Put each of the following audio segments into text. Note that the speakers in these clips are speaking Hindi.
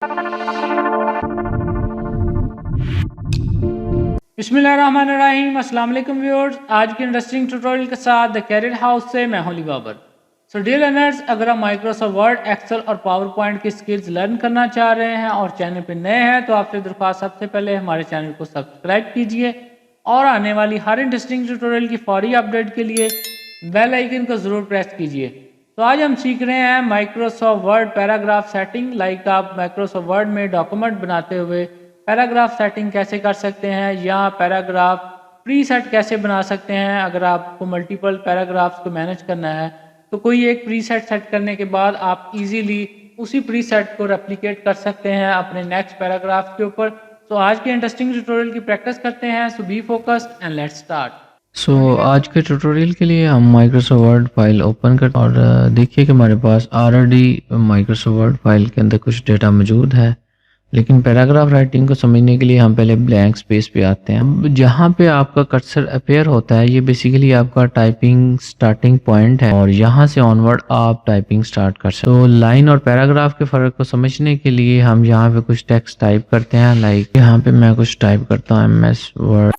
बिस्मिल्लाहिर्रहमानिर्रहीम। अस्सलाम वालेकुम व्यूअर्स, आज के इंटरेस्टिंग ट्यूटोरियल के साथ द कैरियर हाउस से मैं हूं Ali Babar. So dear learners, अगर आप माइक्रोसॉफ्ट वर्ड, एक्सेल और पावर पॉइंट की स्किल्स लर्न करना चाह रहे हैं और चैनल पर नए हैं तो आपसे दरख्वास्त सबसे पहले हमारे चैनल को सब्सक्राइब कीजिए और आने वाली हर इंटरेस्टिंग ट्यूटोरियल की फौरी अपडेट के लिए बेल आइकन को ज़रूर प्रेस कीजिए। तो आज हम सीख रहे हैं Microsoft word paragraph setting. Like आप माइक्रोसॉफ्ट वर्ड में डॉक्यूमेंट बनाते हुए पैराग्राफ सेटिंग कैसे कर सकते हैं या पैराग्राफ प्रीसेट कैसे बना सकते हैं। अगर आपको मल्टीपल पैराग्राफ्स को मैनेज करना है तो कोई एक प्रीसेट सेट करने के बाद आप इजीली उसी प्रीसेट को रेप्लिकेट कर सकते हैं अपने नेक्स्ट पैराग्राफ के ऊपर। तो आज के इंटरेस्टिंग ट्यूटोरियल की प्रैक्टिस करते हैं। So be focused and let's start. आज के ट्यूटोरियल के लिए हम माइक्रोसॉफ्ट वर्ड फाइल ओपन करते हैं और देखिए कि हमारे पास ऑलरेडी माइक्रोसॉफ्ट वर्ड फाइल के अंदर कुछ डेटा मौजूद है, लेकिन पैराग्राफ राइटिंग को समझने के लिए हम पहले ब्लैंक स्पेस पे आते हैं। अब जहाँ पे आपका कर्सर अपेयर होता है ये बेसिकली आपका टाइपिंग स्टार्टिंग पॉइंट है और यहाँ से ऑनवर्ड आप टाइपिंग स्टार्ट कर सकते हैं। तो लाइन और पैराग्राफ के फ़र्क को समझने के लिए हम यहाँ पे कुछ टेक्स्ट टाइप करते हैं। लाइक यहाँ पे मैं कुछ टाइप करता हूँ MS वर्ड।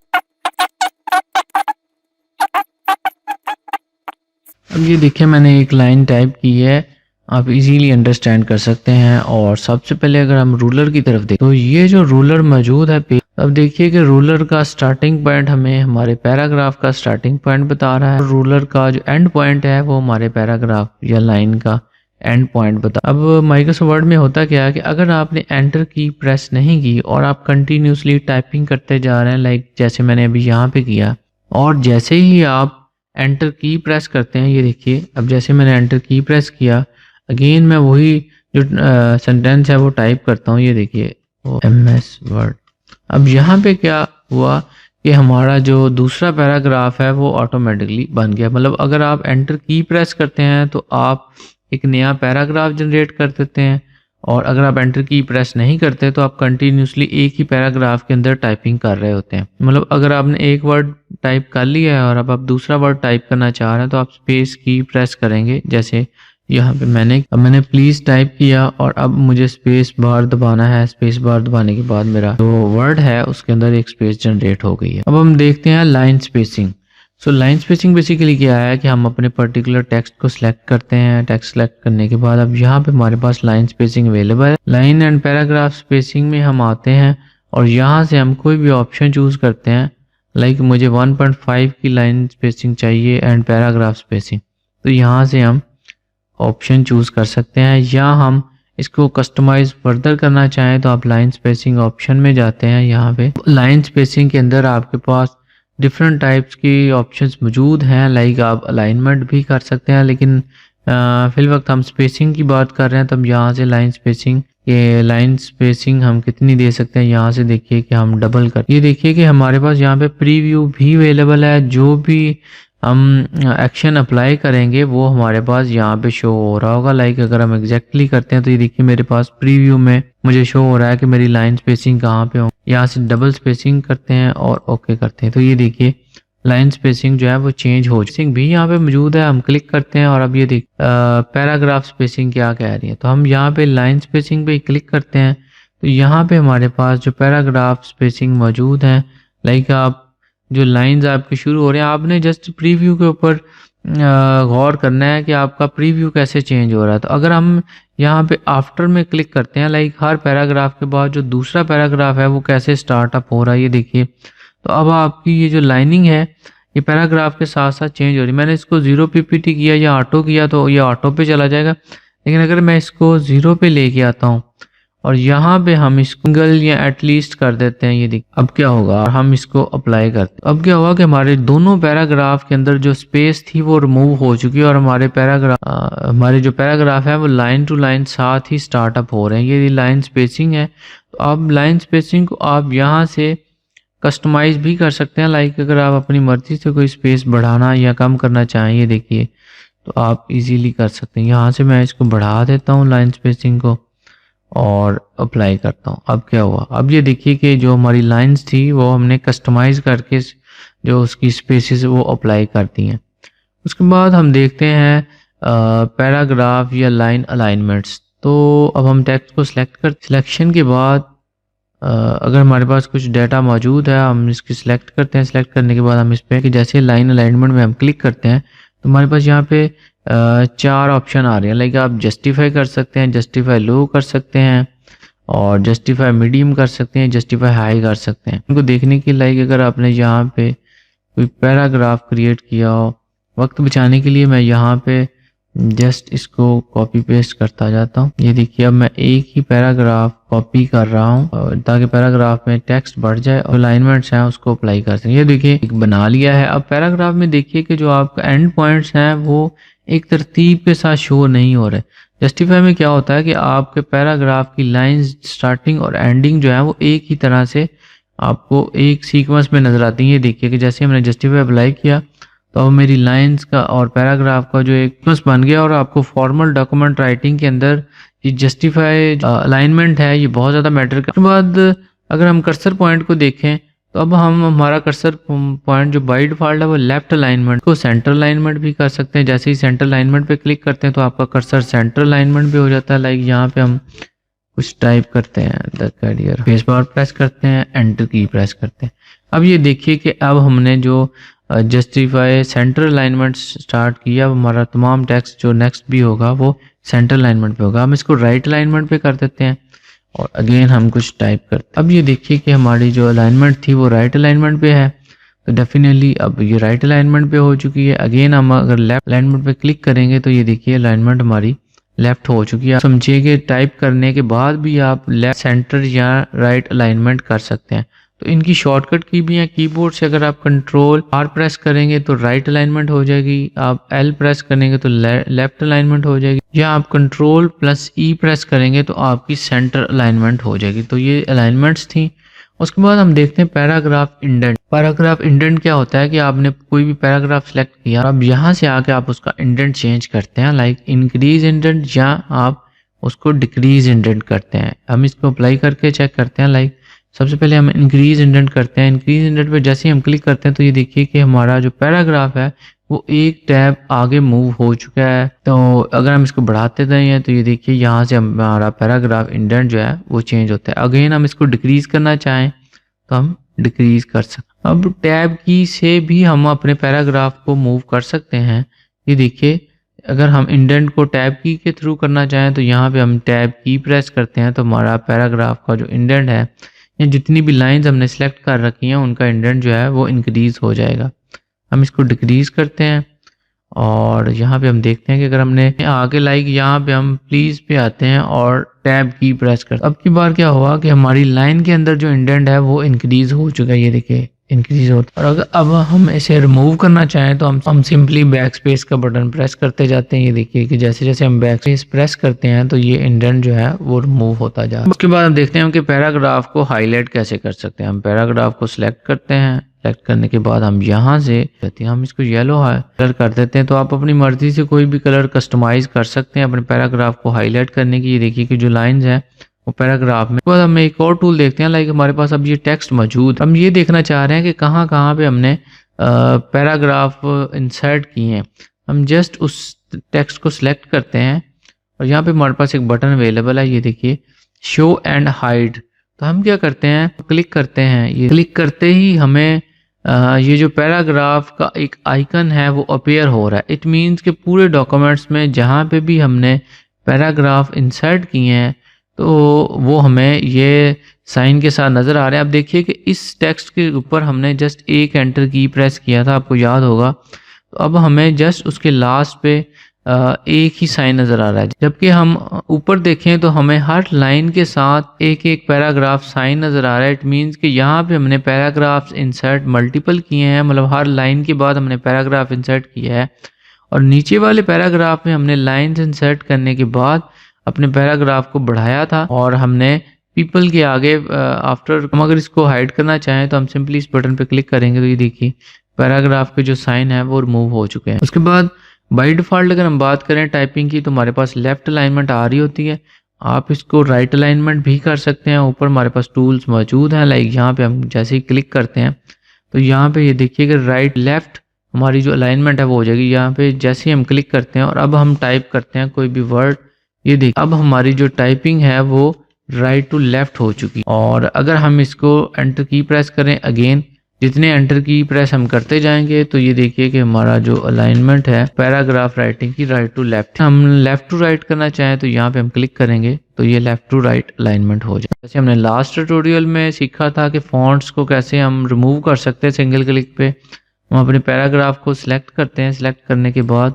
अब ये देखिए मैंने एक लाइन टाइप की है, आप इजीली अंडरस्टैंड कर सकते हैं। और सबसे पहले अगर हम रूलर की तरफ देखें तो ये जो रूलर मौजूद है अब देखिए कि रूलर का स्टार्टिंग पॉइंट हमें हमारे पैराग्राफ का स्टार्टिंग पॉइंट बता रहा है। रूलर का जो एंड पॉइंट है वो हमारे पैराग्राफ या लाइन का एंड पॉइंट बता। अब माइक्रोसॉफ्ट वर्ड में होता क्या है कि अगर आपने एंटर की प्रेस नहीं की और आप कंटिन्यूसली टाइपिंग करते जा रहे हैं, लाइक जैसे मैंने अभी यहाँ पे किया, और जैसे ही आप एंटर की प्रेस करते हैं, ये देखिए अब जैसे मैंने एंटर की प्रेस किया, अगेन मैं वही जो सेंटेंस है वो टाइप करता हूँ। ये देखिए MS वर्ड। अब यहाँ पे क्या हुआ कि हमारा जो दूसरा पैराग्राफ है वो ऑटोमेटिकली बन गया। मतलब अगर आप एंटर की प्रेस करते हैं तो आप एक नया पैराग्राफ जनरेट कर देते हैं, और अगर आप एंटर की प्रेस नहीं करते तो आप कंटिन्यूसली एक ही पैराग्राफ के अंदर टाइपिंग कर रहे होते हैं। मतलब अगर आपने एक वर्ड टाइप कर लिया है और अब आप दूसरा वर्ड टाइप करना चाह रहे हैं तो आप स्पेस की प्रेस करेंगे। जैसे यहाँ पे मैंने प्लीज़ टाइप किया और अब मुझे स्पेस बार दबाना है। स्पेस बार दबाने के बाद मेरा जो वर्ड है उसके अंदर एक स्पेस जनरेट हो गई है। अब हम देखते हैं line spacing. So line spacing basically क्या है कि हम अपने पर्टिकुलर टेक्स्ट को सिलेक्ट करते हैं। टेक्स्ट सेलेक्ट करने के बाद अब यहाँ पे हमारे पास लाइन स्पेसिंग अवेलेबल है। लाइन एंड पैराग्राफ स्पेसिंग में हम आते हैं और यहाँ से हम कोई भी ऑप्शन चूज करते हैं। लाइक मुझे 1.5 की लाइन स्पेसिंग चाहिए एंड पैराग्राफ स्पेसिंग, तो यहाँ से हम ऑप्शन चूज कर सकते हैं। या हम इसको कस्टमाइज फर्दर करना चाहें तो आप लाइन स्पेसिंग ऑप्शन में जाते हैं। यहाँ पे लाइन स्पेसिंग के अंदर आपके पास डिफरेंट टाइप्स की ऑप्शंस मौजूद हैं। लाइक आप अलाइनमेंट भी कर सकते हैं, लेकिन फिल वक्त हम स्पेसिंग की बात कर रहे हैं। तब यहाँ से लाइन स्पेसिंग हम कितनी दे सकते हैं, यहाँ से देखिए कि हम डबल कर। ये देखिए कि हमारे पास यहाँ पे प्रीव्यू भी अवेलेबल है। जो भी हम एक्शन अप्लाई करेंगे वो हमारे पास यहाँ पे शो हो रहा होगा। लाइक अगर हम एग्जैक्टली करते हैं तो ये देखिए मेरे पास प्रीव्यू में मुझे शो हो रहा है कि मेरी लाइन स्पेसिंग कहाँ पे हो। यहाँ से डबल स्पेसिंग करते हैं और ओके करते हैं तो ये देखिए लाइन स्पेसिंग जो है वो चेंज हो स्पेसिंग भी यहाँ पे मौजूद है। हम क्लिक करते हैं और अब ये देख पैराग्राफ स्पेसिंग क्या कह रही है, तो हम यहाँ पे लाइन स्पेसिंग पे क्लिक करते हैं तो यहाँ पे हमारे पास जो पैराग्राफ स्पेसिंग मौजूद है, लाइक आप जो लाइंस आपके शुरू हो रहे हैं, आपने जस्ट प्रीव्यू के ऊपर गौर करना है कि आपका प्रीव्यू कैसे चेंज हो रहा है। तो अगर हम यहाँ पे आफ्टर में क्लिक करते हैं, लाइक हर पैराग्राफ के बाद जो दूसरा पैराग्राफ है वो कैसे स्टार्टअप हो रहा है, ये देखिए। तो अब आपकी ये जो लाइनिंग है ये पैराग्राफ के साथ साथ चेंज हो रही है। मैंने इसको 0 PPT किया या ऑटो किया तो ये ऑटो पे चला जाएगा, लेकिन अगर मैं इसको 0 पे लेके आता हूँ और यहाँ पे हम सिंगल या एटलीस्ट कर देते हैं, ये देखिए अब क्या होगा। हम इसको अप्लाई करते हैं, अब क्या होगा कि हमारे दोनों पैराग्राफ के अंदर जो स्पेस थी वो रिमूव हो चुकी है और हमारे जो पैराग्राफ है वो लाइन टू लाइन साथ ही स्टार्टअप हो रहे हैं। ये लाइन स्पेसिंग है। तो अब लाइन स्पेसिंग को आप यहाँ से कस्टमाइज भी कर सकते हैं। लाइक अगर आप अपनी मर्जी से कोई स्पेस बढ़ाना या कम करना चाहें, ये देखिए तो आप इजीली कर सकते हैं। यहाँ से मैं इसको बढ़ा देता हूँ लाइन स्पेसिंग को और अप्लाई करता हूँ। अब क्या हुआ, अब ये देखिए कि जो हमारी लाइंस थी वो हमने कस्टमाइज करके जो उसकी स्पेसेस वो अप्लाई कर दी हैं। उसके बाद हम देखते हैं पैराग्राफ या लाइन अलाइनमेंट्स। तो अब हम टेक्स्ट को सिलेक्शन के बाद अगर हमारे पास कुछ डाटा मौजूद है हम इसकी सिलेक्ट करते हैं। सिलेक्ट करने के बाद हम इस पर कि जैसे लाइन अलाइनमेंट में हम क्लिक करते हैं तो हमारे पास यहाँ पे 4 ऑप्शन आ रहे हैं। लाइक आप जस्टिफाई कर सकते हैं, जस्टिफाई लो कर सकते हैं और जस्टिफाई मीडियम कर सकते हैं, जस्टिफाई हाई कर सकते हैं। इनको देखने के लाइक अगर आपने यहाँ पे कोई पैराग्राफ क्रिएट किया हो, वक्त बचाने के लिए मैं यहाँ पे जस्ट इसको कॉपी पेस्ट करता जाता हूँ। ये देखिए अब मैं एक ही पैराग्राफ कॉपी कर रहा हूँ ताकि पैराग्राफ में टेक्स्ट बढ़ जाए और अलाइनमेंट्स हैं उसको अप्लाई कर सकें। ये देखिए एक बना लिया है। अब पैराग्राफ में देखिए कि जो आपका एंड पॉइंट्स हैं वो एक तरतीब के साथ शो नहीं हो रहे। जस्टिफाई में क्या होता है कि आपके पैराग्राफ की लाइंस स्टार्टिंग और एंडिंग जो है वो एक ही तरह से आपको एक सीक्वेंस में नजर आती है। ये देखिए कि जैसे हमने जस्टिफाई अप्लाई किया तो अब मेरी लाइंस का और पैराग्राफ का जो एक सीक्वेंस बन गया। और आपको फॉर्मल डॉक्यूमेंट राइटिंग के अंदर ये जस्टिफाई अलाइनमेंट है ये बहुत ज़्यादा मैटर करता है। उसके बाद अगर हम कर्सर पॉइंट को देखें तो अब हम हमारा कर्सर पॉइंट जो बाय डिफॉल्ट है वो लेफ्ट अलाइनमेंट को सेंटर अलाइनमेंट भी कर सकते हैं। जैसे ही सेंटर अलाइनमेंट पे क्लिक करते हैं तो आपका कर्सर सेंटर अलाइनमेंट भी हो जाता है। लाइक यहाँ पे हम कुछ टाइप करते हैं the career, space bar press करते हैं, एंटर की प्रेस करते हैं। अब ये देखिए कि अब हमने जो जस्टिफाई सेंटर अलाइनमेंट स्टार्ट किया, अब हमारा तमाम टेक्स्ट जो नेक्स्ट भी होगा वो सेंटर अलाइनमेंट पे होगा। हम इसको राइट अलाइनमेंट पे कर देते हैं और अगेन हम कुछ टाइप करते हैं। अब ये देखिए कि हमारी जो अलाइनमेंट थी वो राइट अलाइनमेंट पे है तो डेफिनेटली अब ये राइट अलाइनमेंट पे हो चुकी है। अगेन हम अगर लेफ्ट अलाइनमेंट पे क्लिक करेंगे तो ये देखिए अलाइनमेंट हमारी लेफ्ट हो चुकी है। समझिए कि टाइप करने के बाद भी आप लेफ्ट, सेंटर या राइट अलाइनमेंट कर सकते हैं। तो इनकी शॉर्टकट की भी है कीबोर्ड से। अगर आप कंट्रोल आर प्रेस करेंगे तो राइट अलाइनमेंट हो जाएगी, आप एल प्रेस करेंगे तो लेफ्ट अलाइनमेंट हो जाएगी, या आप कंट्रोल प्लस ई प्रेस करेंगे तो आपकी सेंटर अलाइनमेंट हो जाएगी। तो ये अलाइनमेंट्स थी। उसके बाद हम देखते हैं पैराग्राफ इंडेंट। पैराग्राफ इंडेंट क्या होता है कि आपने कोई भी पैराग्राफ सेलेक्ट किया, अब यहाँ से आके आप उसका इंडेंट चेंज करते हैं, लाइक इंक्रीज इंडेंट या आप उसको डिक्रीज इंडेंट करते हैं। हम इसको अप्लाई करके चेक करते हैं। लाइक सबसे पहले हम इंक्रीज इंडेंट करते हैं। इंक्रीज इंडेंट पे जैसे ही हम क्लिक करते हैं तो ये देखिए कि हमारा जो पैराग्राफ है वो एक टैब आगे मूव हो चुका है। तो अगर हम इसको बढ़ाते हैं तो ये देखिए यहाँ से हमारा पैराग्राफ इंडेंट जो है वो चेंज होता है। अगेन हम इसको डिक्रीज करना चाहें तो हम डिक्रीज कर सकते हैं। अब टैब की से भी हम अपने पैराग्राफ को मूव कर सकते हैं। ये देखिए अगर हम इंडेंट को टैब की के थ्रू करना चाहें तो यहाँ पे हम टैब की प्रेस करते हैं तो हमारा पैराग्राफ का जो इंडेंट है या जितनी भी लाइंस हमने सेलेक्ट कर रखी हैं उनका इंडेंट जो है वो इंक्रीज हो जाएगा। हम इसको डिक्रीज करते हैं और यहाँ पे हम देखते हैं कि अगर हमने आगे लाइक यहाँ पे हम प्लीज पे आते हैं और टैब की प्रेस करते हैं। अब की बार क्या हुआ कि हमारी लाइन के अंदर जो इंडेंट है वो इंक्रीज हो चुका है। ये देखिए इंक्रीज होता है। और अगर अब हम इसे रिमूव करना चाहें तो हम सिंपली बैक स्पेस का बटन प्रेस करते जाते हैं। ये देखिए कि जैसे जैसे हम बैक स्पेस प्रेस करते हैं तो ये इंडेंट जो है वो रिमूव होता जा रहा है। उसके बाद हम देखते हैं कि पैराग्राफ को हाईलाइट कैसे कर सकते हैं। हम पैराग्राफ को सिलेक्ट करते हैं। सेलेक्ट करने के बाद हम यहाँ से हम इसको येलो कलर कर देते हैं। तो आप अपनी मर्जी से कोई भी कलर कस्टमाइज कर सकते हैं अपने पैराग्राफ को हाईलाइट करने की। ये देखिए कि जो लाइंस हैं वो पैराग्राफ में। उसके बाद हम एक और टूल देखते हैं। लाइक हमारे पास अब ये टेक्स्ट मौजूद, हम ये देखना चाह रहे हैं कि कहाँ कहाँ पे हमने पैराग्राफ इंसर्ट किए हैं। हम जस्ट उस टेक्स्ट को सिलेक्ट करते हैं और यहाँ पे हमारे पास एक बटन अवेलेबल है। ये देखिए शो एंड हाइड। तो हम क्या करते हैं क्लिक करते हैं। ये क्लिक करते ही हमें ये जो पैराग्राफ का एक आइकन है वो अपीयर हो रहा है। इट मीन्स कि पूरे डॉक्यूमेंट्स में जहाँ पे भी हमने पैराग्राफ इंसर्ट किए हैं तो वो हमें ये साइन के साथ नज़र आ रहे हैं। अब देखिए कि इस टेक्स्ट के ऊपर हमने जस्ट एक एंटर की प्रेस किया था, आपको याद होगा। तो अब हमें जस्ट उसके लास्ट पे एक ही साइन नज़र आ रहा है। जबकि हम ऊपर देखें तो हमें हर लाइन के साथ एक एक पैराग्राफ साइन नज़र आ रहा है। इट मीन्स कि यहाँ पे हमने पैराग्राफ्स इंसर्ट मल्टीपल किए हैं, मतलब हर लाइन के बाद हमने पैराग्राफ इंसर्ट किया है। और नीचे वाले पैराग्राफ में हमने लाइन्स इंसर्ट करने के बाद अपने पैराग्राफ को बढ़ाया था और हमने पीपल के आगे आफ्टर हम अगर इसको हाइड करना चाहें तो हम सिंपली इस बटन पे क्लिक करेंगे तो ये देखिए पैराग्राफ के जो साइन है वो रिमूव हो चुके हैं। उसके बाद बाय डिफ़ॉल्ट अगर हम बात करें टाइपिंग की तो हमारे पास लेफ्ट अलाइनमेंट आ रही होती है। आप इसको राइट अलाइनमेंट भी कर सकते हैं। ऊपर हमारे पास टूल्स मौजूद हैं। लाइक यहाँ पे हम जैसे ही क्लिक करते हैं तो यहाँ पे ये देखिए कि राइट लेफ्ट हमारी जो अलाइनमेंट है वो हो जाएगी। यहाँ पे जैसे ही हम क्लिक करते हैं और अब हम टाइप करते हैं कोई भी वर्ड ये देखिए अब हमारी जो टाइपिंग है वो राइट टू लेफ्ट हो चुकी, और अगर हम इसको एंटर की प्रेस करें अगेन, जितने एंटर की प्रेस हम करते जाएंगे तो ये देखिए कि हमारा जो अलाइनमेंट है पैराग्राफ राइटिंग की राइट टू लेफ्ट, हम लेफ्ट टू राइट करना चाहें तो यहाँ पे हम क्लिक करेंगे तो ये लेफ्ट टू राइट अलाइनमेंट हो जाए। जैसे हमने लास्ट ट्यूटोरियल में सीखा था कि फॉन्ट्स को कैसे हम रिमूव कर सकते हैं सिंगल क्लिक पे, हम अपने पैराग्राफ को सिलेक्ट करते हैं, सिलेक्ट करने के बाद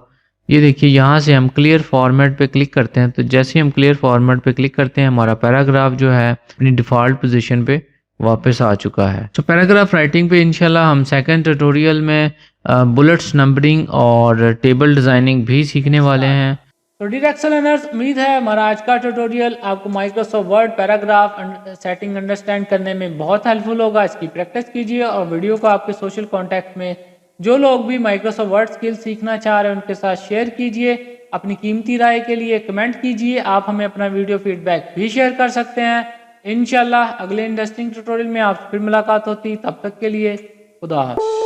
ये देखिए यहाँ से हम क्लियर फॉर्मेट पे क्लिक करते हैं, तो जैसे ही हम क्लियर फॉर्मेट पे क्लिक करते हैं हमारा पैराग्राफ जो है अपनी डिफ़ॉल्ट पोजीशन पे वापस आ चुका है। तो पैराग्राफ राइटिंग पे इंशाल्लाह हम सेकंड ट्यूटोरियल में बुलेट्स नंबरिंग और टेबल डिज़ाइनिंग भी सीखने वाले हैं। तो डियर एक्सेल लर्नर्स, उम्मीद है हमारा आज का ट्यूटोरियल आपको Microsoft word paragraph setting understand करने में बहुत हेल्पफुल होगा। इसकी प्रैक्टिस कीजिए और वीडियो को आपके सोशल कॉन्टैक्ट में जो लोग भी माइक्रोसॉफ्ट वर्ड स्किल सीखना चाह रहे हैं उनके साथ शेयर कीजिए। अपनी कीमती राय के लिए कमेंट कीजिए। आप हमें अपना वीडियो फीडबैक भी शेयर कर सकते हैं। इंशाल्लाह अगले इंटरेस्टिंग ट्यूटोरियल में आपसे फिर मुलाकात होती, तब तक के लिए खुदा हाफ़िज़।